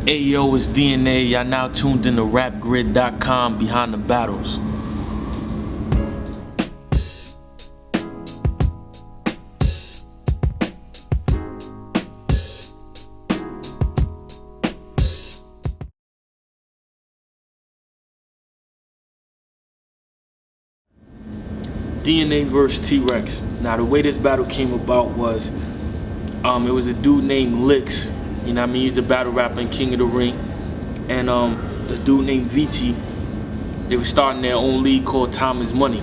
Ayo, it's DNA. Y'all now tuned in to rapgrid.com behind the battles. DNA versus T-Rex. Now the way this battle came about was, it was a dude named Licks. You know what I mean? He's a battle rapper and King of the Ring. And the dude named Vici, they were starting their own league called Time is Money.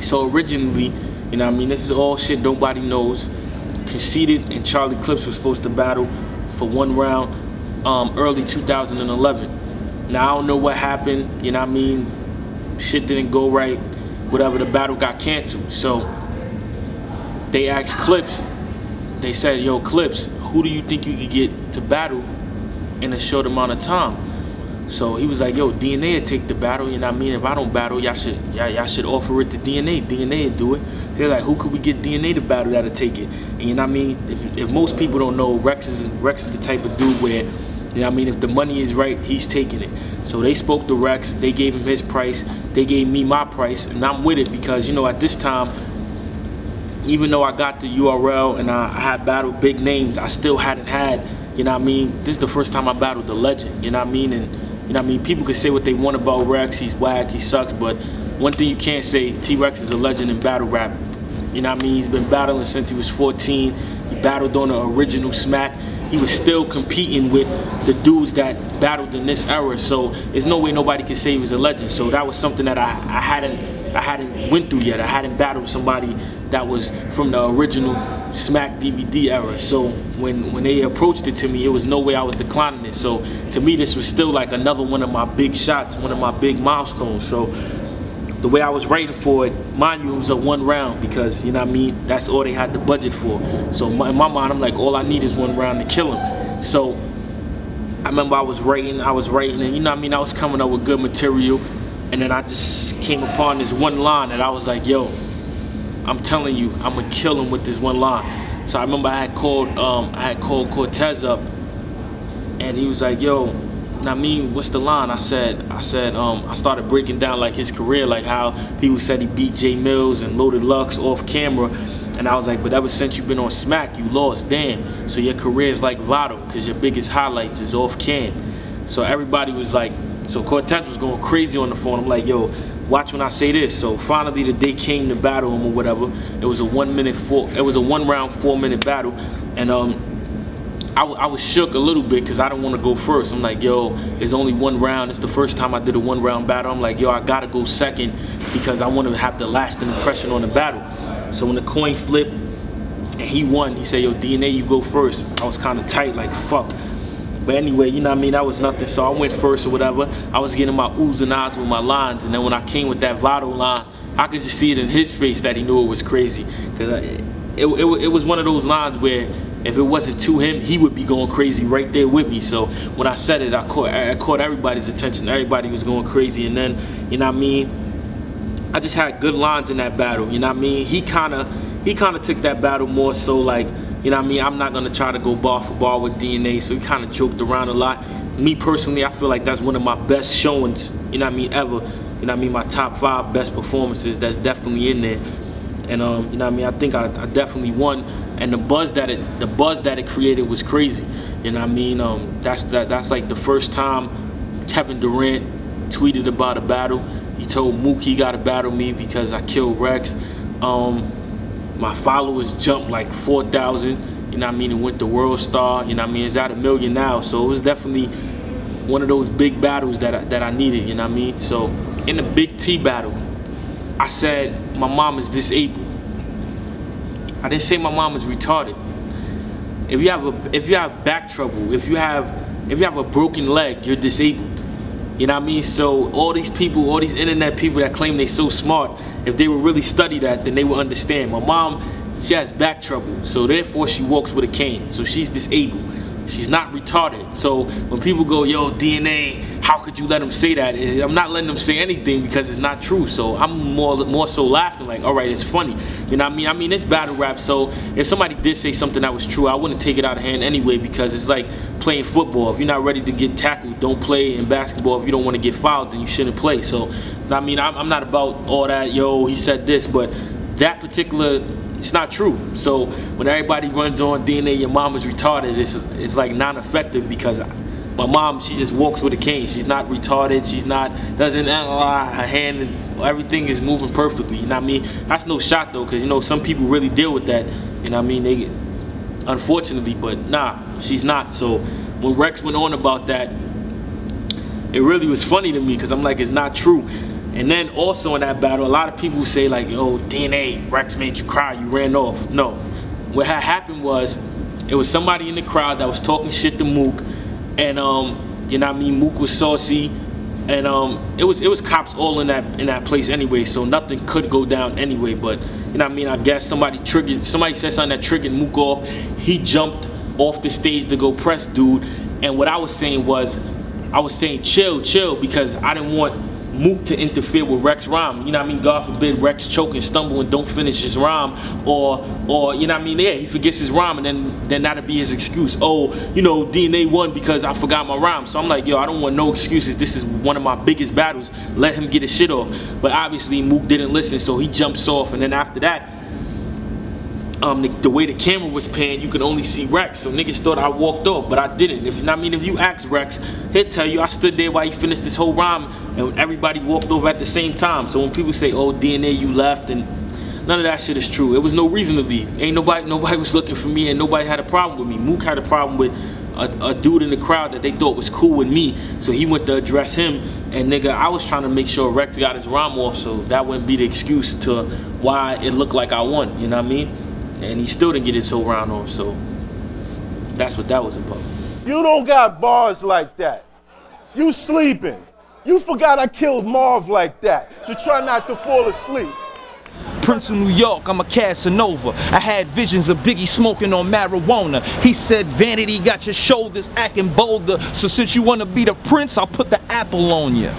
So originally, you know what I mean, this is all shit nobody knows. Conceited and Charlie Clips were supposed to battle for one round early 2011. Now I don't know what happened, you know what I mean? Shit didn't go right. Whatever, the battle got canceled. So they asked Clips, they said, yo, Clips, who do you think you could get to battle in a short amount of time? So he was like, yo, DNA would take the battle, you know what I mean? If I don't battle, y'all should offer it to DNA. DNA would do it. So they're like, who could we get DNA to battle that'll take it? And you know what I mean? If most people don't know, Rex is the type of dude where, you know what I mean, if the money is right, he's taking it. So they spoke to Rex, they gave him his price, they gave me my price, and I'm with it because, you know, at this time, even though I got the URL and I had battled big names, I still hadn't had, you know what I mean, this is the first time I battled the legend, you know what I mean? And, you know what I mean, people could say what they want about Rex, he's whack, he sucks, but one thing you can't say, T-Rex is a legend in battle rap. You know what I mean? He's been battling since he was 14. He battled on the original Smack. He was still competing with the dudes that battled in this era. So there's no way nobody could say he was a legend. So that was something that I hadn't went through yet. I hadn't battled somebody that was from the original Smack DVD era. So when they approached it to me, it was no way I was declining it. So to me, this was still like another one of my big shots, one of my big milestones. So the way I was writing for it, mind you, it was a one round because, you know what I mean, that's all they had the budget for. So in my mind, I'm like, all I need is one round to kill him. So I remember I was writing, and you know what I mean, I was coming up with good material, and then I just came upon this one line that I was like, yo, I'm telling you, I'm gonna kill him with this one line. So I remember I had called Cortez up, and he was like, yo, I mean, what's the line? I started breaking down like his career, like how people said he beat Jay Mills and Loaded Lux off camera, and I was like, but ever since you've been on Smack, you lost, damn. So your career is like Votto, because your biggest highlights is off cam. So everybody was like, so Cortez was going crazy on the phone. I'm like, yo, watch when I say this. So finally the day came to battle him or whatever. It was a 1 round 4 minute battle, and I was shook a little bit because I didn't want to go first. I'm like, yo, it's only one round. It's the first time I did a 1 round battle. I'm like, yo, I gotta go second because I want to have the lasting impression on the battle. So when the coin flipped and he won, he said, yo, DNA, you go first. I was kind of tight, like, fuck. But anyway, you know what I mean, that was nothing. So I went first or whatever. I was getting my oohs and ahs with my lines. And then when I came with that Votto line, I could just see it in his face that he knew it was crazy. Because it was one of those lines where if it wasn't to him, he would be going crazy right there with me. So when I said it, I caught everybody's attention. Everybody was going crazy. And then, you know what I mean, I just had good lines in that battle. You know what I mean? He kind of took that battle more so like, you know what I mean, I'm not going to try to go bar for bar with DNA. So he kind of joked around a lot. Me personally, I feel like that's one of my best showings, you know what I mean, ever. You know what I mean, my top 5 best performances, that's definitely in there. And you know what I mean, I think I definitely won, and the buzz that it created was crazy. You know what I mean, that's like the first time Kevin Durant tweeted about a battle. He told Mook he gotta battle me because I killed Rex. My followers jumped like 4,000. You know what I mean, it went to World Star. You know what I mean, it's at 1 million now. So it was definitely one of those big battles that I needed. You know what I mean. So in the Big T battle, I said my mom is disabled. I didn't say my mom is retarded. If you have back trouble, if you have a broken leg, you're disabled. You know what I mean? So all these people, all these internet people that claim they so smart, if they would really study that, then they would understand. My mom, she has back trouble, so therefore she walks with a cane, so she's disabled. She's not retarded. So when people go, yo, DNA, how could you let them say that? I'm not letting them say anything because it's not true. So I'm more so laughing like, all right, it's funny. You know what I mean? I mean, it's battle rap. So if somebody did say something that was true, I wouldn't take it out of hand anyway, because it's like playing football. If you're not ready to get tackled, don't play. In basketball, if you don't want to get fouled, then you shouldn't play. So I mean, I'm not about all that, yo, he said this, but that particular, it's not true. So when everybody runs on DNA, your mom is retarded, it's like non-effective, because my mom, she just walks with a cane. She's not retarded. She's not, doesn't, her hand, everything is moving perfectly. You know what I mean? That's no shot though, because you know some people really deal with that. You know what I mean? They, unfortunately, but nah, she's not. So when Rex went on about that, it really was funny to me, because I'm like, it's not true. And then also in that battle, a lot of people say like, yo, DNA, Rex made you cry, you ran off. No, what had happened was, it was somebody in the crowd that was talking shit to Mook, and you know what I mean, Mook was saucy, and it was cops all in that place anyway, so nothing could go down anyway. But you know what I mean, I guess somebody said something that triggered Mook off. He jumped off the stage to go press dude, and what I was saying was, I was saying chill, because I didn't want Mook to interfere with Rex rhyme. You know what I mean? God forbid Rex choke and stumble and don't finish his rhyme, or you know what I mean? Yeah, he forgets his rhyme, and then that'll be his excuse. Oh, you know, DNA won because I forgot my rhyme. So I'm like, yo, I don't want no excuses. This is one of my biggest battles. Let him get his shit off. But obviously Mook didn't listen, so he jumps off, and then after that, the way the camera was panned, you could only see Rex. So niggas thought I walked off, but I didn't. If you ask Rex, he'll tell you I stood there while he finished this whole rhyme, and everybody walked over at the same time. So when people say, oh, DNA, you left, and none of that shit is true. It was no reason to leave. Ain't nobody was looking for me, and nobody had a problem with me. Mook had a problem with a dude in the crowd that they thought was cool with me, so he went to address him. And nigga, I was trying to make sure Rex got his rhyme off, so that wouldn't be the excuse to why it looked like I won. You know what I mean? And he still didn't get his whole round off, so that's what that was about. You don't got bars like that. You sleeping. You forgot I killed Marv like that, so try not to fall asleep. Prince of New York, I'm a Casanova. I had visions of Biggie smoking on marijuana. He said, vanity got your shoulders acting bolder, so since you wanna be the prince, I'll put the apple on you.